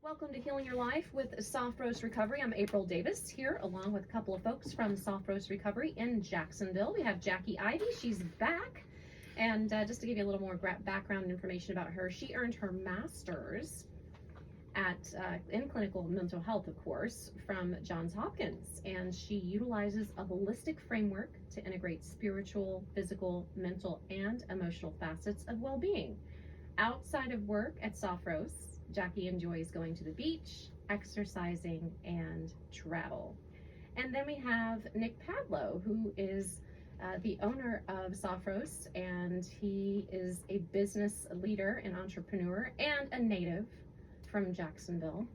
Welcome to Healing Your Life with Soft Roast Recovery. I'm April Davis here along with a couple of folks from Soft Roast Recovery in Jacksonville. We have Jackie Ivey. She's back. And just to give you a little more background information about her, she earned her master's in clinical mental health, of course, from Johns Hopkins. And she utilizes a holistic framework to integrate spiritual, physical, mental, and emotional facets of well-being. Outside of work at Soft Roast, Jackie enjoys going to the beach, exercising, and travel. And then we have Nick Padlo, who is the owner of Soft Roast, and he is a business leader and entrepreneur and a native from Jacksonville.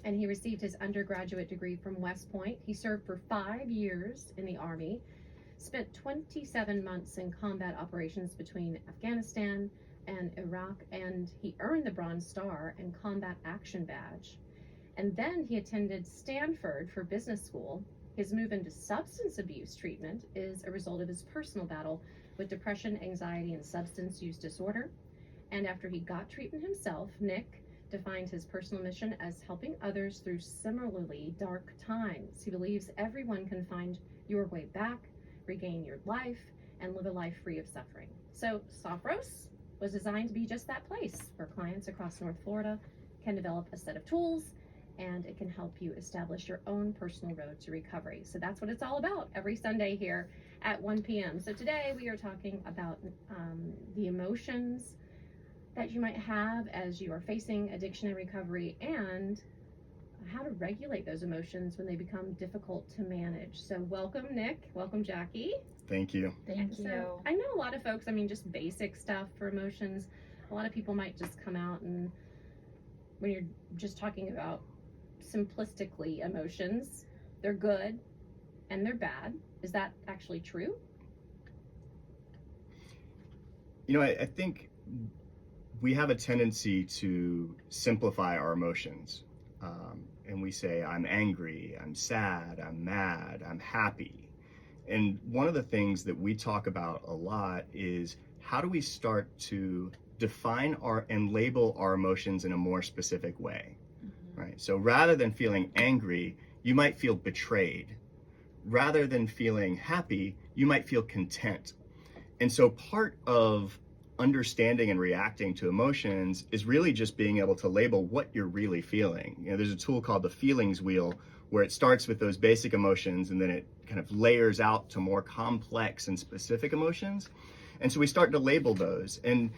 And he received his undergraduate degree from West Point. He served for 5 years in the Army, spent 27 months in combat operations between Afghanistan and Iraq, and he earned the Bronze Star and Combat Action Badge. And then he attended Stanford for business school. His move into substance abuse treatment is a result of his personal battle with depression, anxiety, and substance use disorder. And after he got treatment himself, Nick defined his personal mission as helping others through similarly dark times. He believes everyone can find your way back, regain your life, and live a life free of suffering. So Soft Roast was designed to be just that place where clients across North Florida can develop a set of tools, and it can help you establish your own personal road to recovery. So that's what it's all about every Sunday here at 1 p.m. So today we are talking about the emotions that you might have as you are facing addiction and recovery, and how to regulate those emotions when they become difficult to manage. So welcome, Nick. Welcome, Jackie. Thank you. Thank you. I know a lot of folks, just basic stuff for emotions. A lot of people might just come out, and when you're just talking about simplistically emotions, they're good and they're bad. Is that actually true? I think we have a tendency to simplify our emotions. And we say, I'm angry, I'm sad, I'm mad, I'm happy. And one of the things that we talk about a lot is how do we start to define and label our emotions in a more specific way, right? So rather than feeling angry, you might feel betrayed. Rather than feeling happy, you might feel content. And so part of understanding and reacting to emotions is really just being able to label what you're really feeling. There's a tool called the feelings wheel where it starts with those basic emotions and then it kind of layers out to more complex and specific emotions. And so we start to label those. And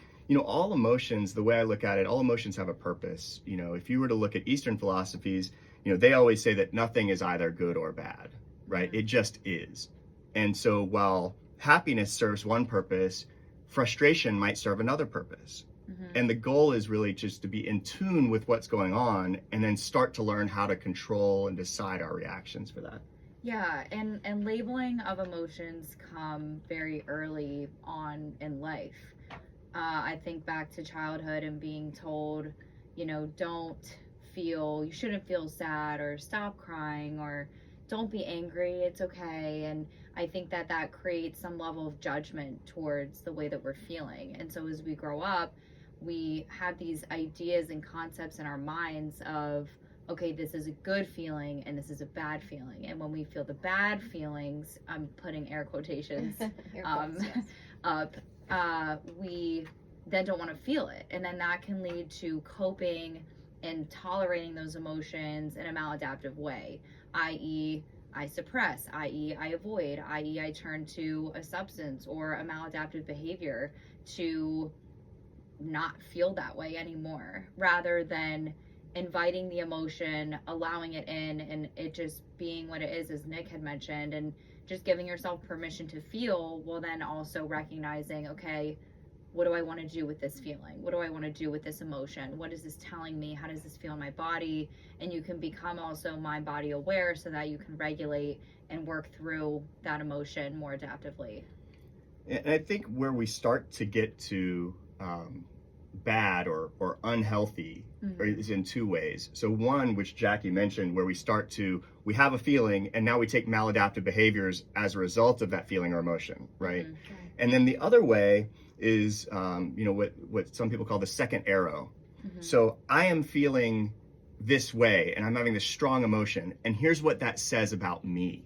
all emotions, the way I look at it, all emotions have a purpose. If you were to look at Eastern philosophies, they always say that nothing is either good or bad, right? It just is. And so while happiness serves one purpose, frustration might serve another purpose. And the goal is really just to be in tune with what's going on and then start to learn how to control and decide our reactions for that. Yeah, and labeling of emotions come very early on in life. I think back to childhood and being told, you shouldn't feel sad, or stop crying, or don't be angry, it's okay. And I think that creates some level of judgment towards the way that we're feeling. And so as we grow up, we have these ideas and concepts in our minds of, okay, this is a good feeling and this is a bad feeling. And when we feel the bad feelings, I'm putting air quotations up, we then don't want to feel it. And then that can lead to coping and tolerating those emotions in a maladaptive way, i.e., I suppress, i.e., I avoid, i.e., I turn to a substance or a maladaptive behavior to not feel that way anymore, rather than inviting the emotion, allowing it in, and it just being what it is, as Nick had mentioned, and just giving yourself permission to feel, while then also recognizing, okay, what do I want to do with this feeling? What do I want to do with this emotion? What is this telling me? How does this feel in my body? And you can become also mind body aware so that you can regulate and work through that emotion more adaptively. And I think where we start to get to bad or unhealthy is in two ways. So one, which Jackie mentioned, where we have a feeling and now we take maladaptive behaviors as a result of that feeling or emotion, right? And then the other way is, what some people call the second arrow. So I am feeling this way and I'm having this strong emotion, and here's what that says about me,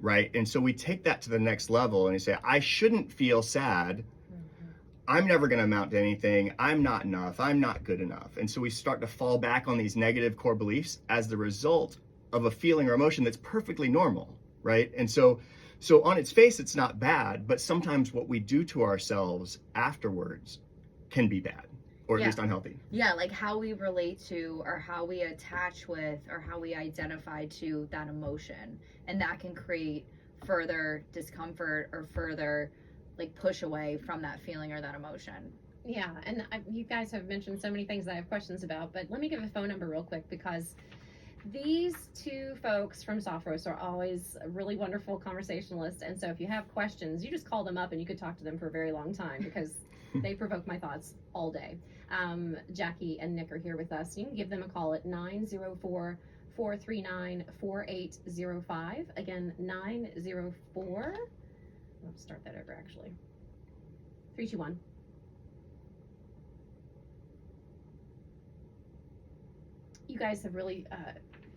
right? And so we take that to the next level and we say, I shouldn't feel sad. I'm never going to amount to anything. I'm not enough. I'm not good enough. And so we start to fall back on these negative core beliefs as the result of a feeling or emotion that's perfectly normal, right? And so on its face, it's not bad, but sometimes what we do to ourselves afterwards can be bad, or at least unhealthy. Yeah, like how we relate to, or how we attach with, or how we identify to that emotion. And that can create further discomfort or further like push away from that feeling or that emotion. Yeah, and you guys have mentioned so many things that I have questions about, but let me give a phone number real quick, because these two folks from Soft Roast are always really wonderful conversationalists. And so if you have questions, you just call them up and you could talk to them for a very long time, because they provoke my thoughts all day. Jackie and Nick are here with us. You can give them a call at 904-439-4805. Again, 904. I'll start that over actually. 321. You guys have really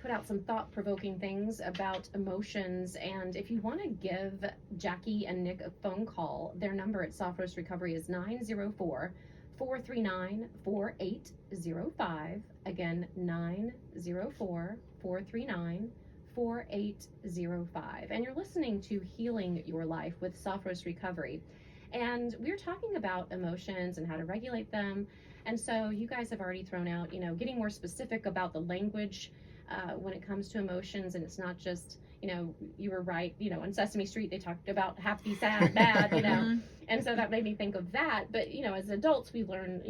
put out some thought-provoking things about emotions, and if you want to give Jackie and Nick a phone call, their number at Soft Roast Recovery is 904-439-4805. Again, 904-439-4805. And you're listening to Healing Your Life with Soft Roast Recovery, and we're talking about emotions and how to regulate them. And so you guys have already thrown out, getting more specific about the language when it comes to emotions. And it's not just, you were right, on Sesame Street, they talked about happy, sad, bad, And so that made me think of that. But, as adults, we learn,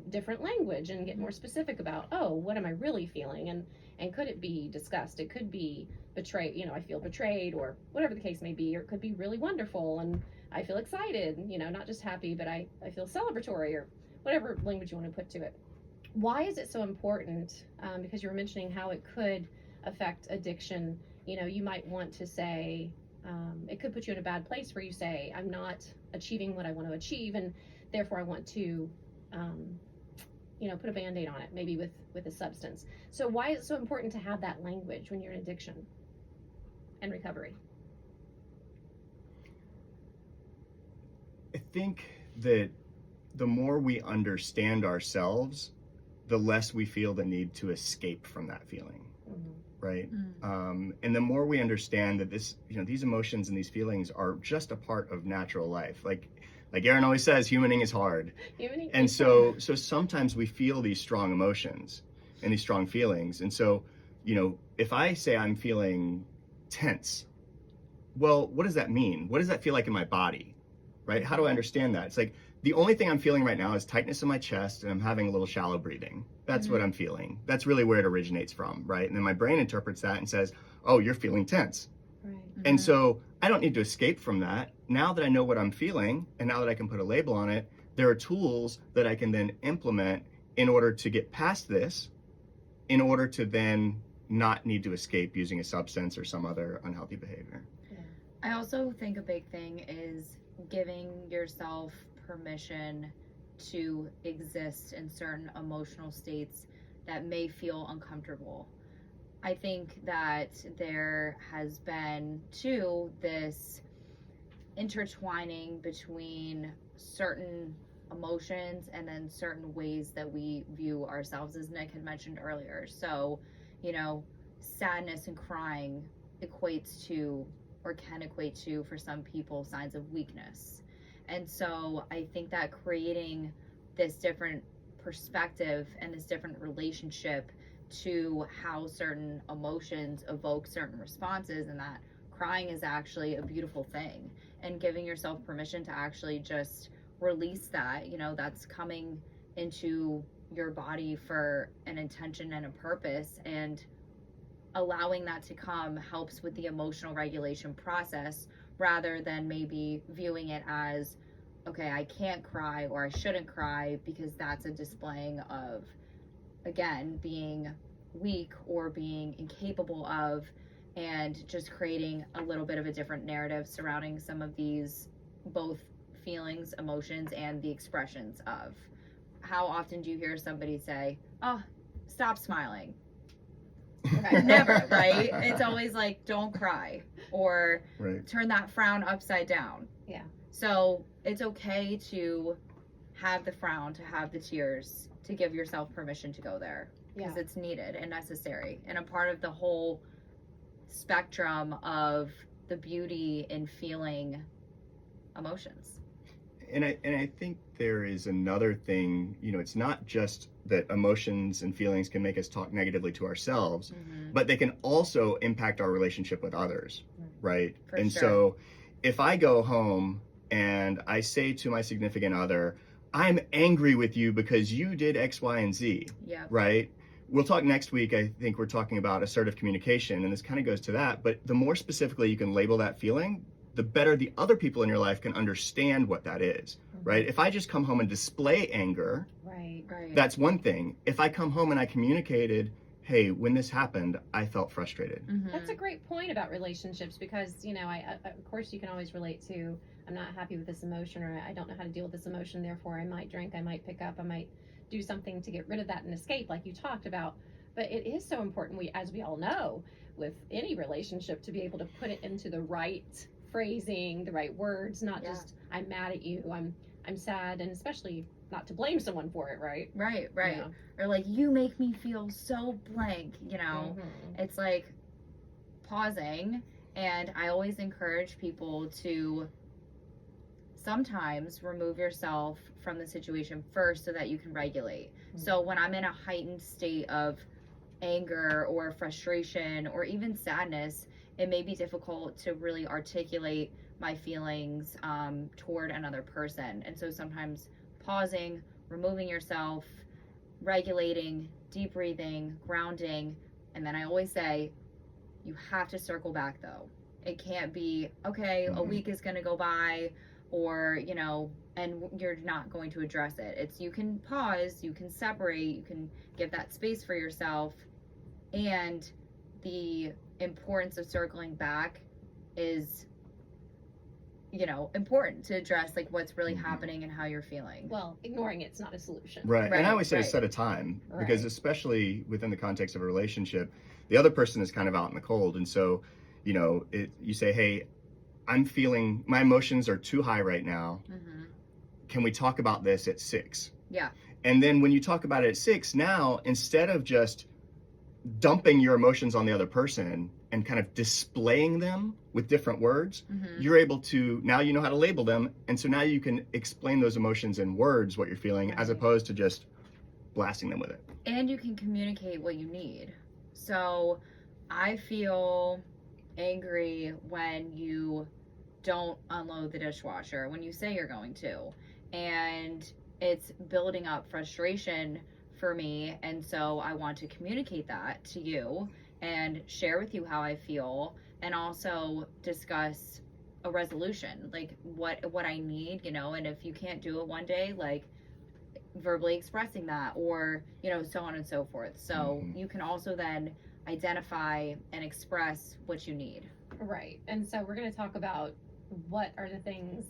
different language and get more specific about, oh, what am I really feeling? And could it be disgust? It could be betrayed, I feel betrayed, or whatever the case may be. Or it could be really wonderful and I feel excited, not just happy, but I feel celebratory, or whatever language you want to put to it. Why is it so important? Because you were mentioning how it could affect addiction. You might want to say, it could put you in a bad place where you say, I'm not achieving what I want to achieve, and therefore I want to, put a Band-Aid on it, maybe with a substance. So why is it so important to have that language when you're in addiction and recovery? I think that the more we understand ourselves, the less we feel the need to escape from that feeling, right? And the more we understand that these emotions and these feelings are just a part of natural life. Like Aaron always says, humaning is hard. And so sometimes we feel these strong emotions and these strong feelings. And so, if I say I'm feeling tense, well, what does that mean? What does that feel like in my body, right? How do I understand that? It's like, the only thing I'm feeling right now is tightness in my chest, and I'm having a little shallow breathing. That's what I'm feeling. That's really where it originates from, right? And then my brain interprets that and says, oh, you're feeling tense. Right. And so I don't need to escape from that. Now that I know what I'm feeling, and now that I can put a label on it, there are tools that I can then implement in order to get past this, in order to then not need to escape using a substance or some other unhealthy behavior. Yeah. I also think a big thing is giving yourself permission to exist in certain emotional states that may feel uncomfortable. I think that there has been too this intertwining between certain emotions and then certain ways that we view ourselves, as Nick had mentioned earlier. So, sadness and crying equates to, or can equate to, for some people, signs of weakness. And so I think that creating this different perspective and this different relationship to how certain emotions evoke certain responses, and that crying is actually a beautiful thing, and giving yourself permission to actually just release that, that's coming into your body for an intention and a purpose, and allowing that to come helps with the emotional regulation process, rather than maybe viewing it as, okay, I can't cry or I shouldn't cry, because that's a displaying of, again, being weak or being incapable of, and just creating a little bit of a different narrative surrounding some of these both feelings, emotions, and the expressions of. How often do you hear somebody say, oh, stop smiling? Right. Never, right? It's always like, don't cry or Right. turn that frown upside down. Yeah. So it's okay to have the frown, to have the tears, to give yourself permission to go there because Yeah. it's needed and necessary and a part of the whole spectrum of the beauty in feeling emotions. And I think there is another thing, it's not just that emotions and feelings can make us talk negatively to ourselves, but they can also impact our relationship with others, right? For and sure. so if I go home and I say to my significant other, I'm angry with you because you did X, Y, and Z, Yeah. right? We'll talk next week. I think we're talking about assertive communication, and this kind of goes to that. But the more specifically you can label that feeling, the better the other people in your life can understand what that is, right? If I just come home and display anger, Right. that's one thing. If I come home and I communicated, hey, when this happened, I felt frustrated. That's a great point about relationships because, I of course you can always relate to, I'm not happy with this emotion or I don't know how to deal with this emotion, therefore I might drink, I might pick up, I might do something to get rid of that and escape like you talked about. But it is so important, as we all know, with any relationship to be able to put it into the right phrasing, the right words, not just I'm mad at you, I'm sad, and especially not to blame someone for it, right? Right. Yeah. Or like, you make me feel so blank, It's like pausing, and I always encourage people to sometimes remove yourself from the situation first so that you can regulate. So when I'm in a heightened state of anger or frustration or even sadness, it may be difficult to really articulate my feelings toward another person. And so sometimes pausing, removing yourself, regulating, deep breathing, grounding, and then I always say, you have to circle back though. It can't be, okay, a week is going to go by or, and you're not going to address it. It's, you can pause, you can separate, you can give that space for yourself. And the importance of circling back is, important to address like what's really happening and how you're feeling. Well, ignoring it's not a solution. Right. And I always say Right. set a time because especially within the context of a relationship, the other person is kind of out in the cold. And so, you say, hey, I'm feeling, my emotions are too high right now. Can we talk about this at 6? Yeah. And then when you talk about it at 6, now, instead of just dumping your emotions on the other person and kind of displaying them with different words, you're able to, now you know how to label them. And so now you can explain those emotions in words, what you're feeling, as opposed to just blasting them with it. And you can communicate what you need. So I feel angry when you don't unload the dishwasher, when you say you're going to. And it's building up frustration for me. And so I want to communicate that to you and share with you how I feel and also discuss a resolution, like what I need, and if you can't do it one day, like verbally expressing that or, so on and so forth. So you can also then identify and express what you need. Right. And so we're going to talk about what are the things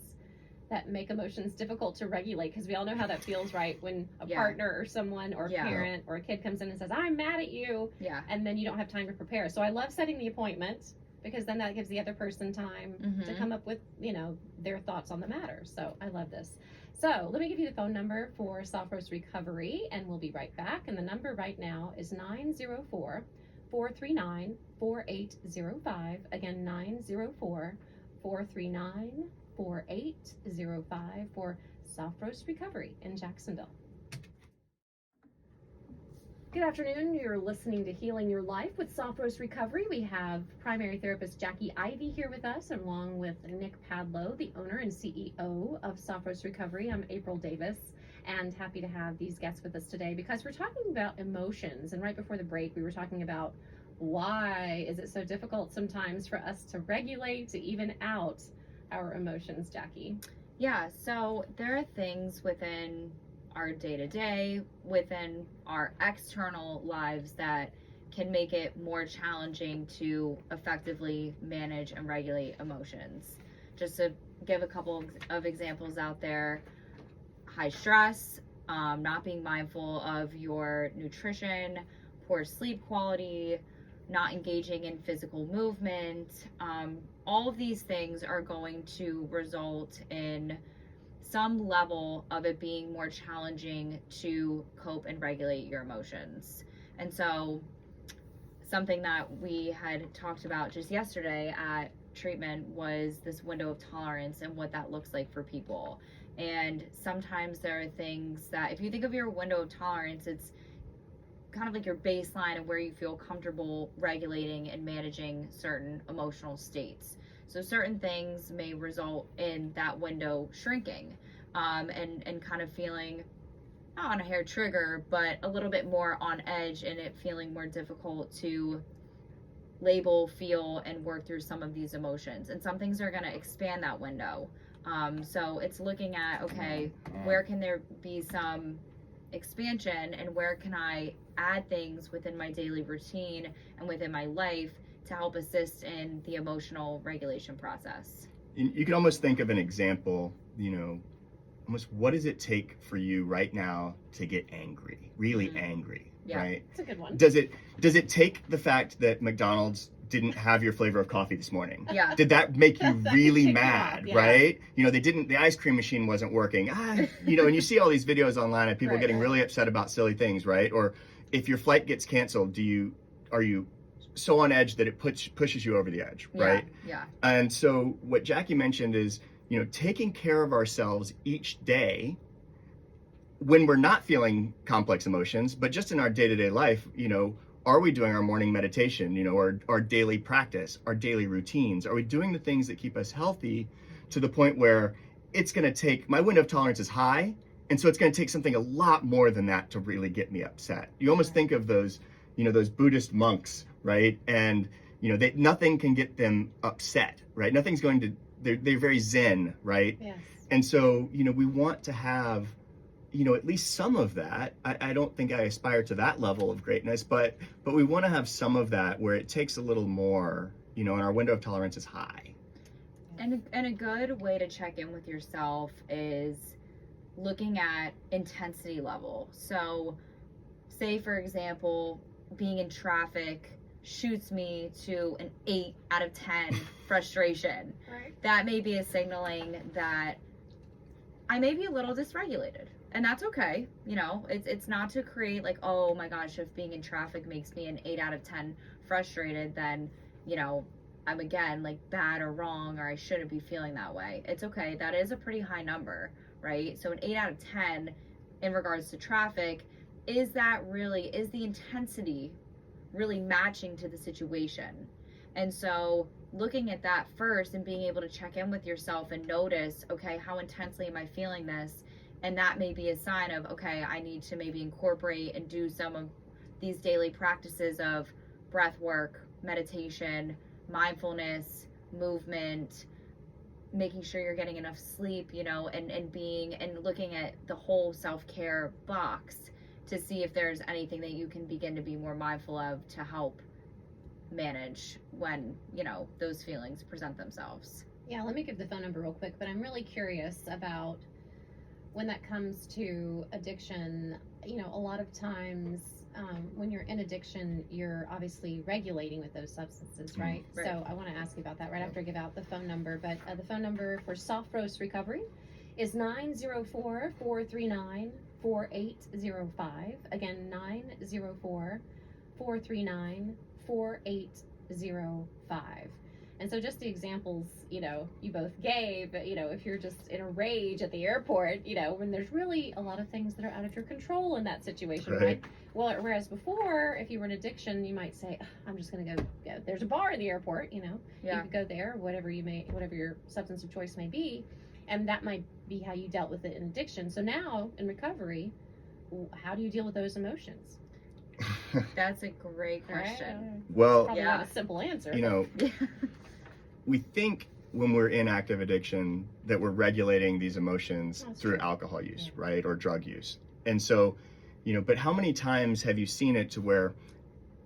that make emotions difficult to regulate, because we all know how that feels, right? When a partner or someone or a parent or a kid comes in and says, I'm mad at you. Yeah. And then you don't have time to prepare. So I love setting the appointment because then that gives the other person time to come up with, their thoughts on the matter. So I love this. So let me give you the phone number for Soft Rose Recovery and we'll be right back. And the number right now is 904-439-4805. Again, 904-439-4805 for Soft Rose Recovery in Jacksonville. Good afternoon. You're listening to Healing Your Life with Soft Rose Recovery. We have primary therapist Jackie Ivey here with us, along with Nick Padlo, the owner and CEO of Soft Rose Recovery. I'm April Davis, and happy to have these guests with us today because we're talking about emotions. And right before the break, we were talking about why is it so difficult sometimes for us to regulate, to even out our emotions, Jackie? Yeah, so there are things within our day-to-day, within our external lives that can make it more challenging to effectively manage and regulate emotions. Just to give a couple of examples out there, high stress, not being mindful of your nutrition, poor sleep quality, not engaging in physical movement. All of these things are going to result in some level of it being more challenging to cope and regulate your emotions. And so something that we had talked about just yesterday at treatment was this window of tolerance and what that looks like for people. And sometimes there are things that, if you think of your window of tolerance, it's kind of like your baseline of where you feel comfortable regulating and managing certain emotional states. So certain things may result in that window shrinking, and kind of feeling not on a hair trigger, but a little bit more on edge, and it feeling more difficult to label, feel, and work through some of these emotions. And some things are going to expand that window. So it's looking at, okay, where can there be some expansion, and where can I add things within my daily routine and within my life to help assist in the emotional regulation process. You can almost think of an example, almost what does it take for you right now to get angry, really angry, Yeah. right? It's a good one. Does it take the fact that McDonald's didn't have your flavor of coffee this morning? Yeah. Did that make you That really kicked you mad, off, yeah. right? The ice cream machine wasn't working. And you see all these videos online of people Right, getting right. really upset about silly things, right? Or if your flight gets canceled, are you so on edge that it pushes you over the edge, right? Yeah. And so what Jackie mentioned is, taking care of ourselves each day when we're not feeling complex emotions, but just in our day-to-day life, are we doing our morning meditation, or our daily practice, our daily routines? Are we doing the things that keep us healthy to the point where it's going to take, my window of tolerance is high, and so it's going to take something a lot more than that to really get me upset. You almost think of those, those Buddhist monks, right? And, nothing can get them upset, right? Nothing's going to, they're very zen, right? Yes. And so, we want to have, at least some of that. I don't think I aspire to that level of greatness, but we want to have some of that where it takes a little more, and our window of tolerance is high. And a good way to check in with yourself is looking at intensity level. So say, for example, being in traffic shoots me to an 8 out of 10 frustration. Right. That may be a signaling that I may be a little dysregulated. And that's okay. It's not to create like, oh my gosh, if being in traffic makes me an 8 out of 10 frustrated, then, I'm again like bad or wrong, or I shouldn't be feeling that way. It's okay. That is a pretty high number, right? So an 8 out of 10 in regards to traffic, is the intensity really matching to the situation? And so looking at that first and being able to check in with yourself and notice, okay, how intensely am I feeling this? And that may be a sign of, okay, I need to maybe incorporate and do some of these daily practices of breath work, meditation, mindfulness, movement, making sure you're getting enough sleep, and looking at the whole self-care box to see if there's anything that you can begin to be more mindful of to help manage when, those feelings present themselves. Yeah, let me give the phone number real quick, but I'm really curious about when that comes to addiction. A lot of times when you're in addiction, you're obviously regulating with those substances, right? Right. So I want to ask you about that right after I give out the phone number. But the phone number for Soft Roast Recovery is 904-439-4805. Again, 904-439-4805. And so just the examples, you both gave, if you're just in a rage at the airport, when there's really a lot of things that are out of your control in that situation, right? Well, whereas before, if you were in addiction, you might say, I'm just going to go, there's a bar in the airport, you could go there, whatever your substance of choice may be. And that might be how you dealt with it in addiction. So now in recovery, how do you deal with those emotions? That's a great question. Right? Well, Probably not a simple answer. we think when we're in active addiction that we're regulating these emotions That's through true. alcohol use, right? Or drug use. And so, but how many times have you seen it to where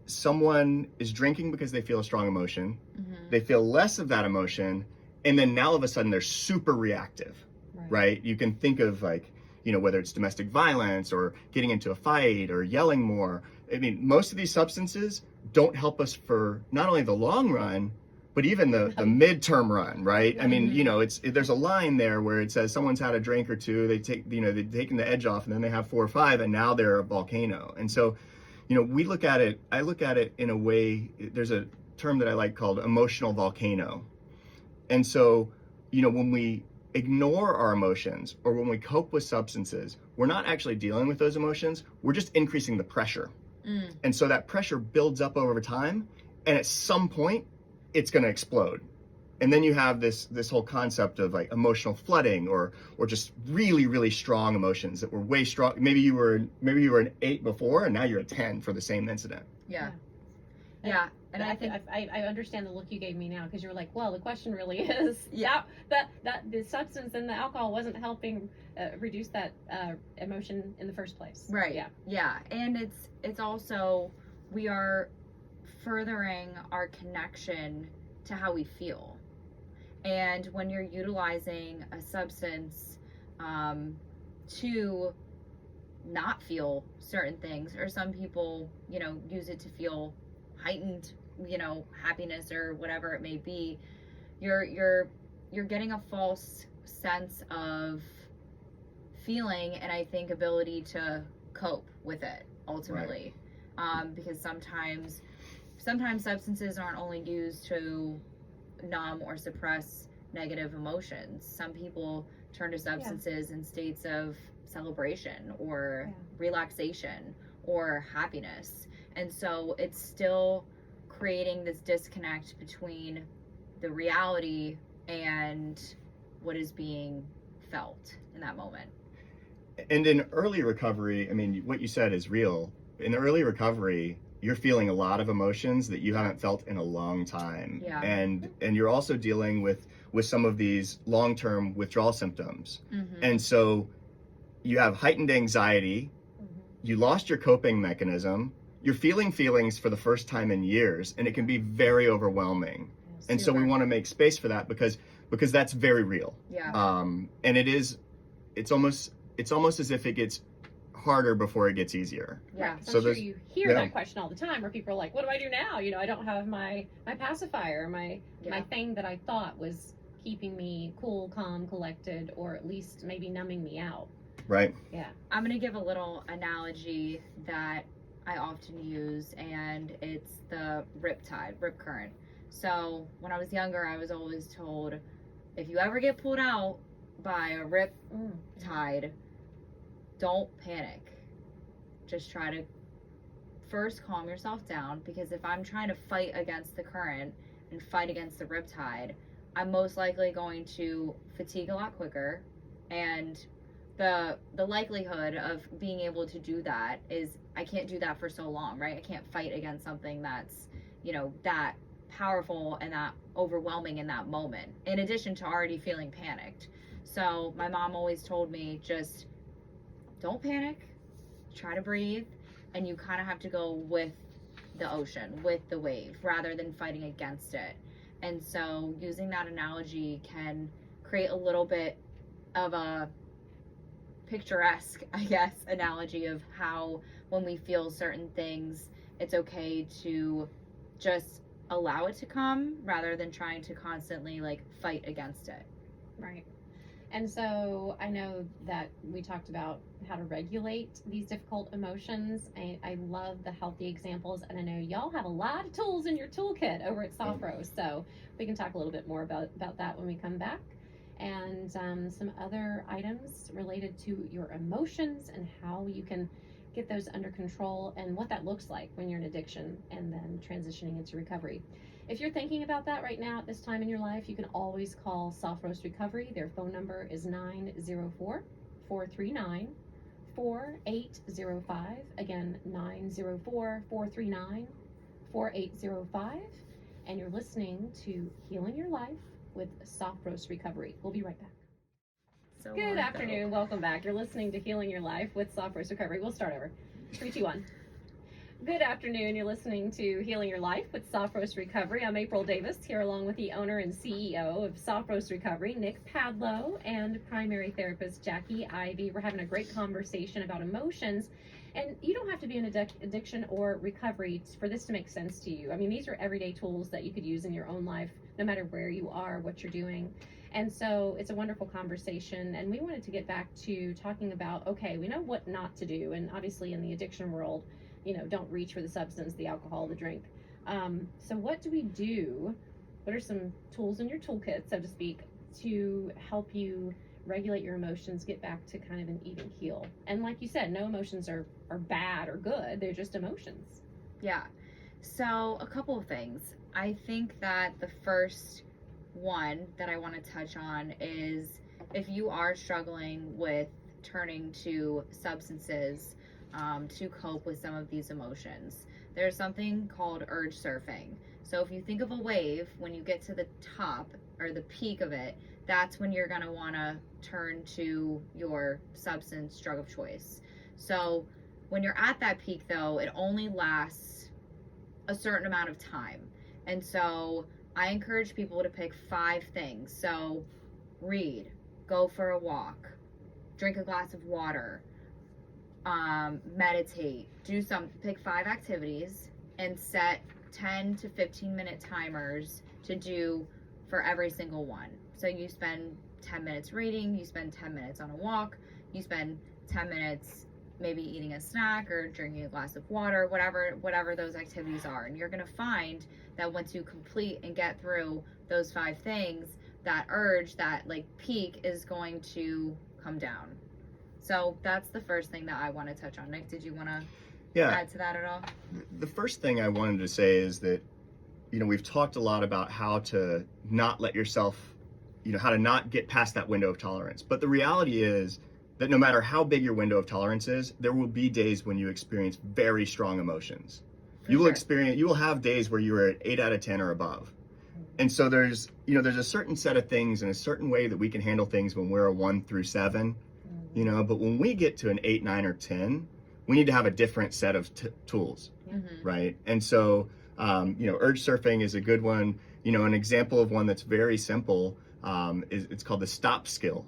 someone is drinking because they feel a strong emotion, they feel less of that emotion, and then now all of a sudden they're super reactive, right? You can think of like, whether it's domestic violence or getting into a fight or yelling more. I mean, most of these substances don't help us for not only the long run, but even the midterm run, right? I mean, you know, there's a line there where it says someone's had a drink or two, they've taken the edge off, and then they have 4 or 5, and now they're a volcano. And so, you know, I look at it in a way, there's a term that I like called emotional volcano. And so, you know, when we ignore our emotions or when we cope with substances, we're not actually dealing with those emotions, we're just increasing the pressure. And so that pressure builds up over time, and at some point it's going to explode. And then you have this whole concept of like emotional flooding or just really, really strong emotions that were way strong. Maybe you were an 8 before, and now you're a 10 for the same incident. Yeah. And I think I understand the look you gave me now, because you were like, well, the question really is, that the substance and the alcohol wasn't helping reduce that emotion in the first place. Right. Yeah. And it's also, we are furthering our connection to how we feel. And when you're utilizing a substance to not feel certain things, or some people, you know, use it to feel heightened, you know, happiness or whatever it may be, you're getting a false sense of feeling, and I think ability to cope with it ultimately. Right. Because sometimes substances aren't only used to numb or suppress negative emotions. Some people turn to substances in states of celebration or relaxation or happiness. And so it's still creating this disconnect between the reality and what is being felt in that moment. And in early recovery, I mean, what you said is real. In early recovery, you're feeling a lot of emotions that you haven't felt in a long time. Yeah. And you're also dealing with some of these long-term withdrawal symptoms. And so you have heightened anxiety, you lost your coping mechanism, you're feeling feelings for the first time in years, and it can be very overwhelming. And so we want to make space for that because that's very real. And it's almost as if it gets harder before it gets easier. So I'm sure you hear that question all the time, where people are like, what do I do now? You know, I don't have my pacifier, my thing that I thought was keeping me cool, calm, collected, or at least maybe numbing me out. Right. Yeah. I'm going to give a little analogy that I often use, and it's the rip current. So when I was younger, I was always told, if you ever get pulled out by a rip tide, don't panic. Just try to first calm yourself down, because if I'm trying to fight against the current and fight against the rip tide, I'm most likely going to fatigue a lot quicker, and the likelihood of being able to do that is I can't do that for so long, right? I can't fight against something that's, you know, that powerful and that overwhelming in that moment, in addition to already feeling panicked. So my mom always told me, just don't panic, try to breathe, and you kind of have to go with the ocean, with the wave, rather than fighting against it. And so using that analogy can create a little bit of a picturesque, I guess, analogy of how when we feel certain things, it's okay to just allow it to come rather than trying to constantly like fight against it. Right. And so I know that we talked about how to regulate these difficult emotions. I love the healthy examples, and I know y'all have a lot of tools in your toolkit over at Sofros, so we can talk a little bit more about that when we come back. And some other items related to your emotions and how you can get those under control and what that looks like when you're in addiction and then transitioning into recovery. If you're thinking about that right now at this time in your life, you can always call Soft Roast Recovery. Their phone number is 904-439-4805. Again, 904-439-4805. And you're listening to Healing Your Life with Soft Roast Recovery. We'll be right back. Good afternoon. Welcome back. You're listening to Healing Your Life with Soft Roast Recovery. We'll start over. 3, 2, 1. Good afternoon. You're listening to Healing Your Life with Soft Roast Recovery. I'm April Davis, here along with the owner and CEO of Soft Roast Recovery, Nick Padlo, and primary therapist Jackie Ivey. We're having a great conversation about emotions And you don't have to be in addiction or recovery for this to make sense to you. I mean, these are everyday tools that you could use in your own life, no matter where you are, what you're doing. And so it's a wonderful conversation. And we wanted to get back to talking about, okay, we know what not to do. And obviously in the addiction world, don't reach for the substance, the alcohol, the drink. So what do we do? What are some tools in your toolkit, so to speak, to help you regulate your emotions, get back to kind of an even keel? And like you said, no emotions are bad or good. They're just emotions. Yeah. So a couple of things. I think that the first one that I want to touch on is if you are struggling with turning to substances to cope with some of these emotions, there's something called urge surfing. So if you think of a wave, when you get to the top or the peak of it, that's when you're going to want to turn to your substance drug of choice. So when you're at that peak, though, it only lasts a certain amount of time. And so I encourage people to pick 5 things. So read, go for a walk, drink a glass of water, meditate, pick 5 activities and set 10 to 15 minute timers to do for every single one. So you spend 10 minutes reading, you spend 10 minutes on a walk, you spend 10 minutes maybe eating a snack or drinking a glass of water, whatever those activities are. And you're going to find that once you complete and get through those 5 things, that urge, that like peak is going to come down. So that's the first thing that I want to touch on. Nick, did you want to add to that at all? The first thing I wanted to say is that, we've talked a lot about how to not let yourself, how to not get past that window of tolerance. But the reality is that no matter how big your window of tolerance is, there will be days when you experience very strong emotions. You will have days where you're at 8 out of 10 or above. And so there's a certain set of things and a certain way that we can handle things when we're a 1 through 7, but when we get to an 8, 9, or 10, we need to have a different set of tools, right? And so, urge surfing is a good one. An example of one that's very simple it's called the STOP skill.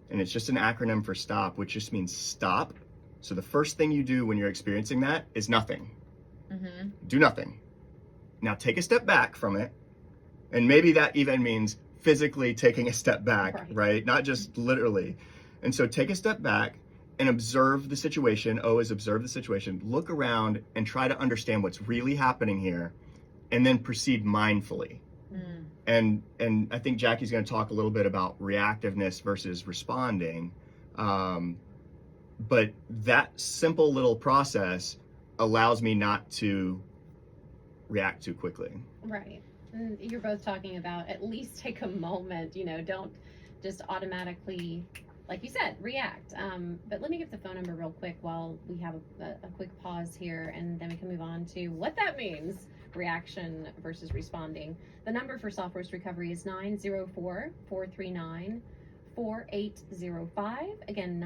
And it's just an acronym for STOP, which just means stop. So the first thing you do when you're experiencing that is nothing. Do nothing. Now take a step back from it. And maybe that even means physically taking a step back, right? Not just literally. And so take a step back and observe the situation. O is observe the situation. Look around and try to understand what's really happening here, and then proceed mindfully. And I think Jackie's going to talk a little bit about reactiveness versus responding. But that simple little process allows me not to react too quickly. Right. And you're both talking about at least take a moment, don't just automatically, like you said, react. But let me give the phone number real quick while we have a quick pause here, and then we can move on to what that means, reaction versus responding. The number for Soft Roast Recovery is 904-439-4805. Again,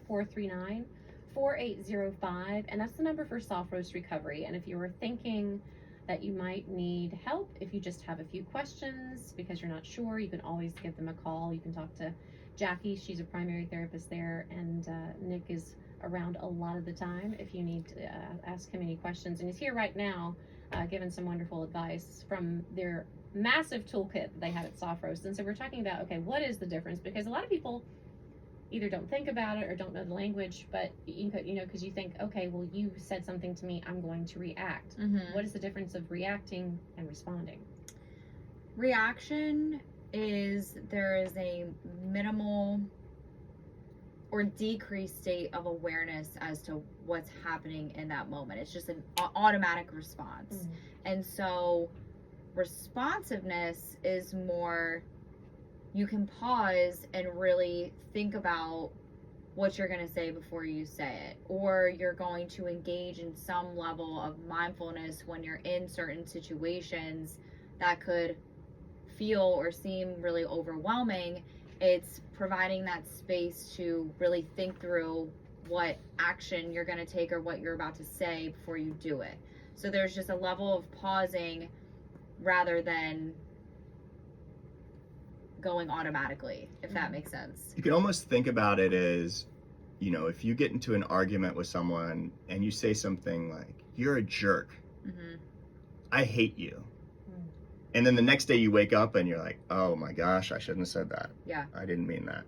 904-439-4805. And that's the number for Soft Roast Recovery. And if you were thinking that you might need help, if you just have a few questions because you're not sure, you can always give them a call. You can talk to Jackie, she's a primary therapist there, and Nick is around a lot of the time if you need to ask him any questions. And he's here right now giving some wonderful advice from their massive toolkit that they have at Soft Roast. And so we're talking about, okay, what is the difference? Because a lot of people either don't think about it or don't know the language, but because you think, okay, well, you said something to me, I'm going to react. What is the difference of reacting and responding? Reaction is there is a minimal or decreased state of awareness as to what's happening in that moment. It's just an automatic response. And so responsiveness is more, you can pause and really think about what you're going to say before you say it, or you're going to engage in some level of mindfulness when you're in certain situations that could feel or seem really overwhelming. It's providing that space to really think through what action you're going to take or what you're about to say before you do it. So there's just a level of pausing rather than going automatically, if that makes sense. You can almost think about it as you know, if you get into an argument with someone and you say something like, "You're a jerk," "I hate you," and then the next day you wake up and you're like, "Oh my gosh, I shouldn't have said that. Yeah. I didn't mean that,"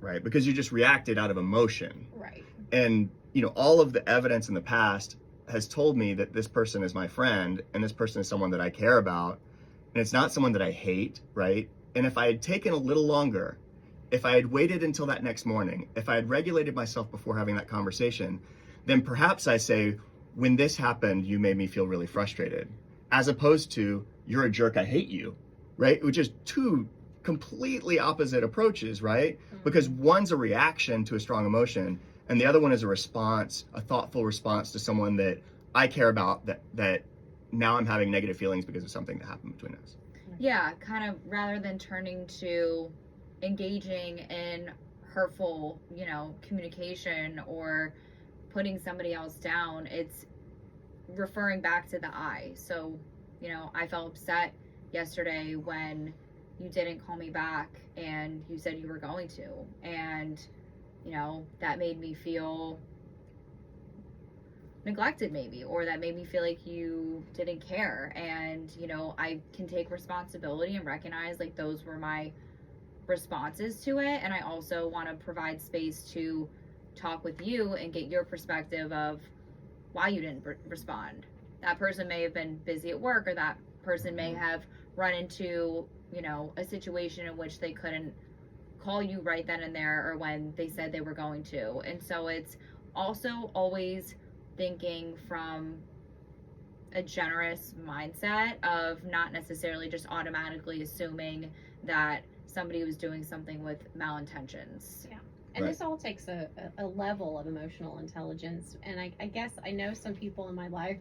right? Because you just reacted out of emotion. Right. And, you know, all of the evidence in the past has told me that this person is my friend and this person is someone that I care about, and it's not someone that I hate, right? And if I had taken a little longer, if I had waited until that next morning, if I had regulated myself before having that conversation, then perhaps I say, when this happened, you made me feel really frustrated, as opposed to, "You're a jerk, I hate you," right? Which is two completely opposite approaches, right? Because one's a reaction to a strong emotion, and the other one is a response, a thoughtful response to someone that I care about, that now I'm having negative feelings because of something that happened between us. Yeah, kind of rather than turning to engaging in hurtful, you know, communication or putting somebody else down, it's referring back to the I. So, you know, I felt upset yesterday when you didn't call me back and you said you were going to. And, you know, that made me feel neglected maybe, or that made me feel like you didn't care. And, you know, I can take responsibility and recognize like those were my responses to it. And I also want to provide space to talk with you and get your perspective of why you didn't respond. That person may have been busy at work, or that person may have run into, you know, a situation in which they couldn't call you right then and there, or when they said they were going to. And so it's also always thinking from a generous mindset of not necessarily just automatically assuming that somebody was doing something with malintentions. Yeah. And Right. this all takes a level of emotional intelligence. And I guess I know some people in my life,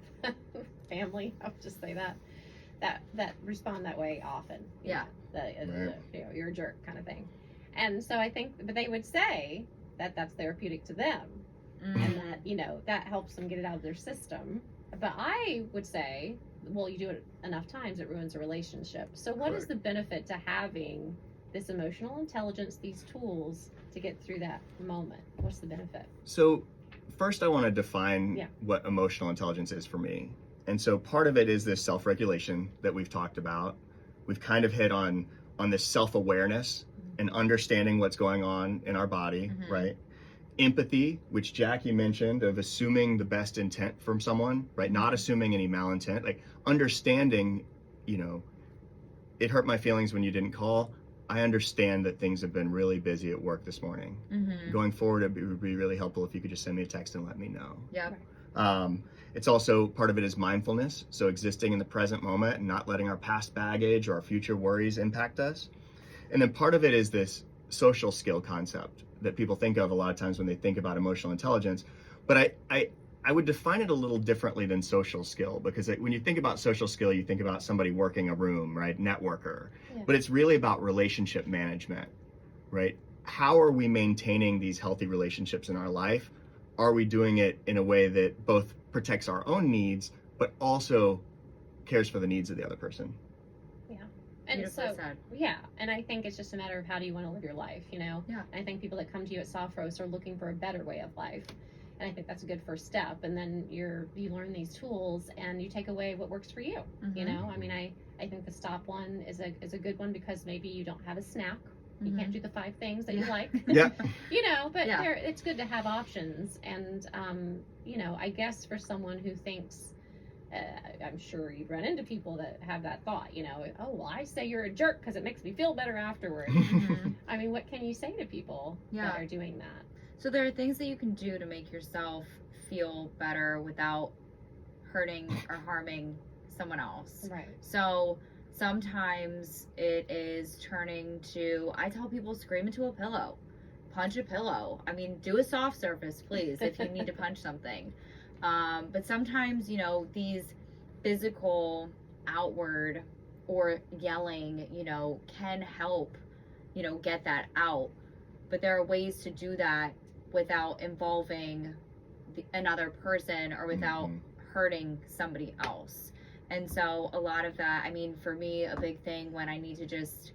family, I'll just say that respond that way often. You Yeah. know, you know, you're a jerk kind of thing. And so I think, but they would say that that's therapeutic to them, and that, you know, that helps them get it out of their system. But I would say, well, you do it enough times, it ruins a relationship. So what is Correct. the benefit to having this emotional intelligence, these tools to get through that moment? What's the benefit? So first I want to define Yeah. what emotional intelligence is for me. And so part of it is this self-regulation that we've talked about. We've kind of hit on this self-awareness and understanding what's going on in our body, right? Empathy, which Jackie mentioned, of assuming the best intent from someone, right? Not assuming any malintent, like understanding, you know, it hurt my feelings when you didn't call. I understand that things have been really busy at work this morning. Going forward, it would be really helpful if you could just send me a text and let me know. Yeah. It's also, part of it is mindfulness. So existing in the present moment and not letting our past baggage or our future worries impact us. And then part of it is this social skill concept that people think of a lot of times when they think about emotional intelligence. But I would define it a little differently than social skill, because when you think about social skill, you think about somebody working a room, right? Networker. Yeah. But it's really about relationship management, right? How are we maintaining these healthy relationships in our life? Are we doing it in a way that both protects our own needs, but also cares for the needs of the other person? And Beautifully so, said. yeah, and I think it's just a matter of how do you want to live your life, you know? Yeah. I think people that come to you at Soft Roast are looking for a better way of life. And I think that's a good first step. And then you learn these tools and you take away what works for you. You know, I mean, I think the stop one is a good one, because maybe you don't have a snack. You can't do the 5 things that you like. Yeah. You know, but Yeah. it's good to have options. And, you know, I guess for someone who thinks, I'm sure you've run into people that have that thought, you know, oh, well, I say you're a jerk because it makes me feel better afterward. I mean, what can you say to people that are doing that? So there are things that you can do to make yourself feel better without hurting or harming someone else. Right. So sometimes it is turning to, I tell people, scream into a pillow, punch a pillow. I mean, do a soft surface, please, if you need to punch something. But sometimes, you know, these physical outward or yelling, you know, can help, you know, get that out. But there are ways to do that without involving another person or without hurting somebody else. And so a lot of that, I mean, for me, a big thing when I need to just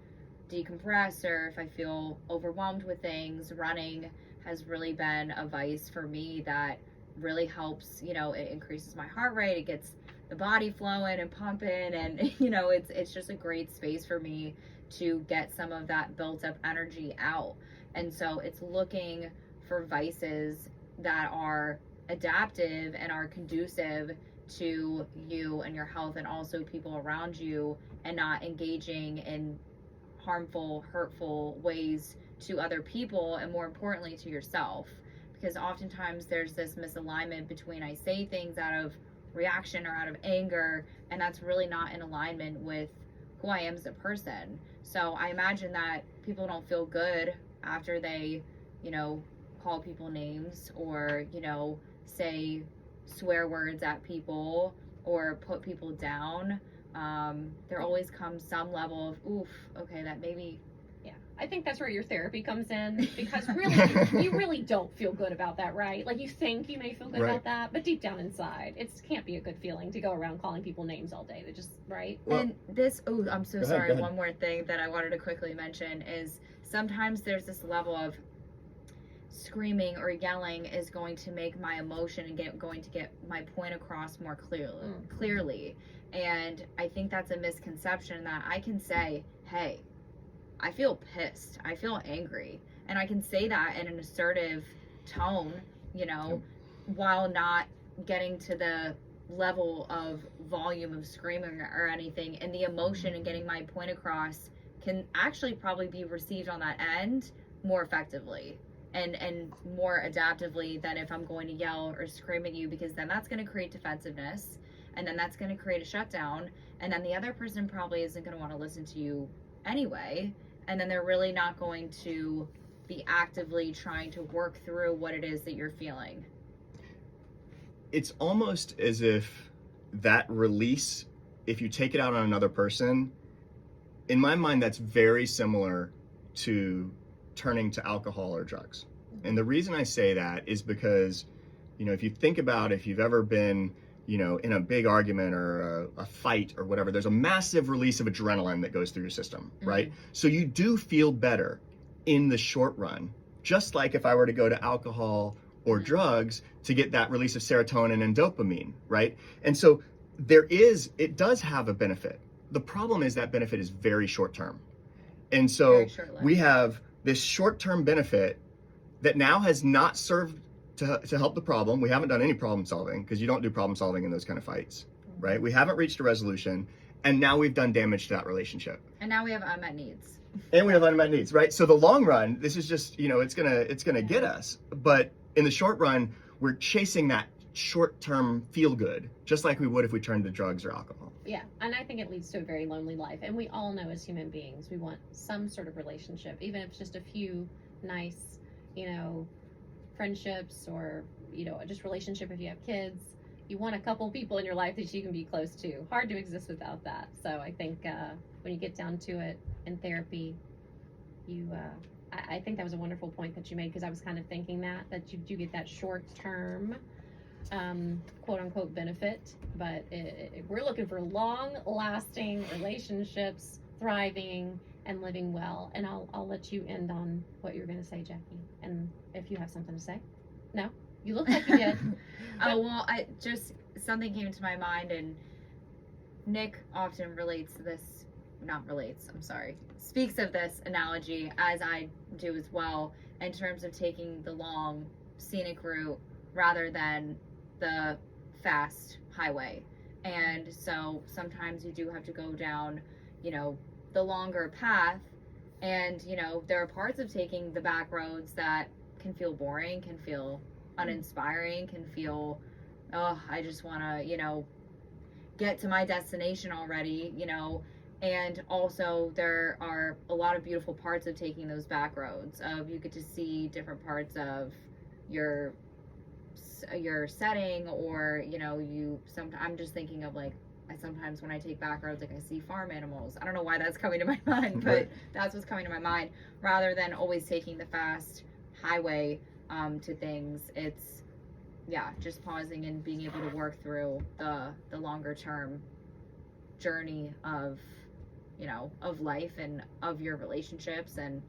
decompress, or if I feel overwhelmed with things, running has really been a vice for me that really helps. It increases my heart rate, it gets the body flowing and pumping, and it's just a great space for me to get some of that built up energy out. And so it's looking for vices that are adaptive and are conducive to you and your health, and also people around you, and not engaging in harmful, hurtful ways to other people, and more importantly to yourself. Because oftentimes there's this misalignment between, I say things out of reaction or out of anger, and that's really not in alignment with who I am as a person. So I imagine that people don't feel good after they, call people names, or, say swear words at people or put people down. There always comes some level of, oof, okay, that maybe. Yeah, I think that's where your therapy comes in, because really, you really don't feel good about that, right? Like, you think you may feel good about that, but deep down inside, it can't be a good feeling to go around calling people names all day. That just, right? Well, and this, I'm so sorry. Go ahead. One more thing that I wanted to quickly mention is sometimes there's this level of screaming or yelling is going to make my emotion and going to get my point across more clearly. And I think that's a misconception, that I can say, hey, I feel pissed, I feel angry, and I can say that in an assertive tone, while not getting to the level of volume of screaming or anything. And the emotion and getting my point across can actually probably be received on that end more effectively and more adaptively than if I'm going to yell or scream at you, because then that's going to create defensiveness, and then that's going to create a shutdown, and then the other person probably isn't going to want to listen to you anyway, and then they're really not going to be actively trying to work through what it is that you're feeling. It's almost as if that release, if you take it out on another person, in my mind, that's very similar to turning to alcohol or drugs. And the reason I say that is because, if you think about, if you've ever been, in a big argument or a fight or whatever, there's a massive release of adrenaline that goes through your system, right? So you do feel better in the short run, just like if I were to go to alcohol or drugs to get that release of serotonin and dopamine, right? And so it does have a benefit. The problem is that benefit is very short term. And so we have this short-term benefit that now has not served to help the problem. We haven't done any problem solving, because you don't do problem solving in those kind of fights, right? We haven't reached a resolution, and now we've done damage to that relationship. And now we have unmet needs. And we have unmet needs, right? So the long run, this is just, it's gonna get us. But in the short run, we're chasing that short-term feel good, just like we would if we turned to drugs or alcohol. Yeah, and I think it leads to a very lonely life. And we all know, as human beings, we want some sort of relationship, even if it's just a few nice, friendships, or, just relationship if you have kids. You want a couple people in your life that you can be close to. Hard to exist without that. So I think when you get down to it in therapy, I think that was a wonderful point that you made, because I was kind of thinking that you do get that short-term quote unquote benefit, but we're looking for long-lasting relationships, thriving and living well. And I'll let you end on what you're going to say, Jackie, and if you have something to say. No, you look like you did. I just, something came to my mind, and Nick often speaks of this analogy, as I do as well, in terms of taking the long scenic route rather than the fast highway. And so sometimes you do have to go down, the longer path, and, there are parts of taking the back roads that can feel boring, can feel uninspiring, can feel, I just want to, get to my destination already, and also there are a lot of beautiful parts of taking those back roads. You get to see different parts of your setting, or I'm just thinking of, like, sometimes when I take back roads, like, I see farm animals. I don't know why that's coming to my mind, but that's what's coming to my mind, rather than always taking the fast highway to things. It's just pausing and being able to work through the longer term journey of life and of your relationships, and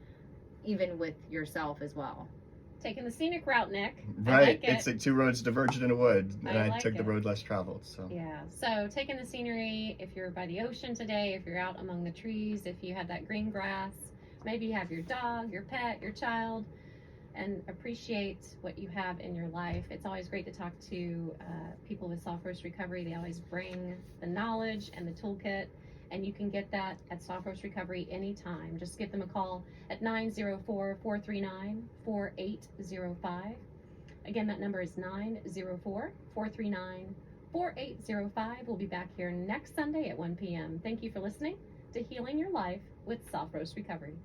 even with yourself as well. Taking the scenic route, Nick. I Right. like it. It's like two roads diverged in a wood, and I I like took the it. road less traveled. So Yeah, so taking the scenery, if you're by the ocean today, if you're out among the trees, if you have that green grass, maybe you have your dog, your pet, your child, and appreciate what you have in your life. It's always great to talk to people with Soft Roast Recovery. They always bring the knowledge and the toolkit, and you can get that at Soft Roast Recovery anytime. Just give them a call at 904-439-4805. Again, that number is 904-439-4805. We'll be back here next Sunday at 1 p.m. Thank you for listening to Healing Your Life with Soft Roast Recovery.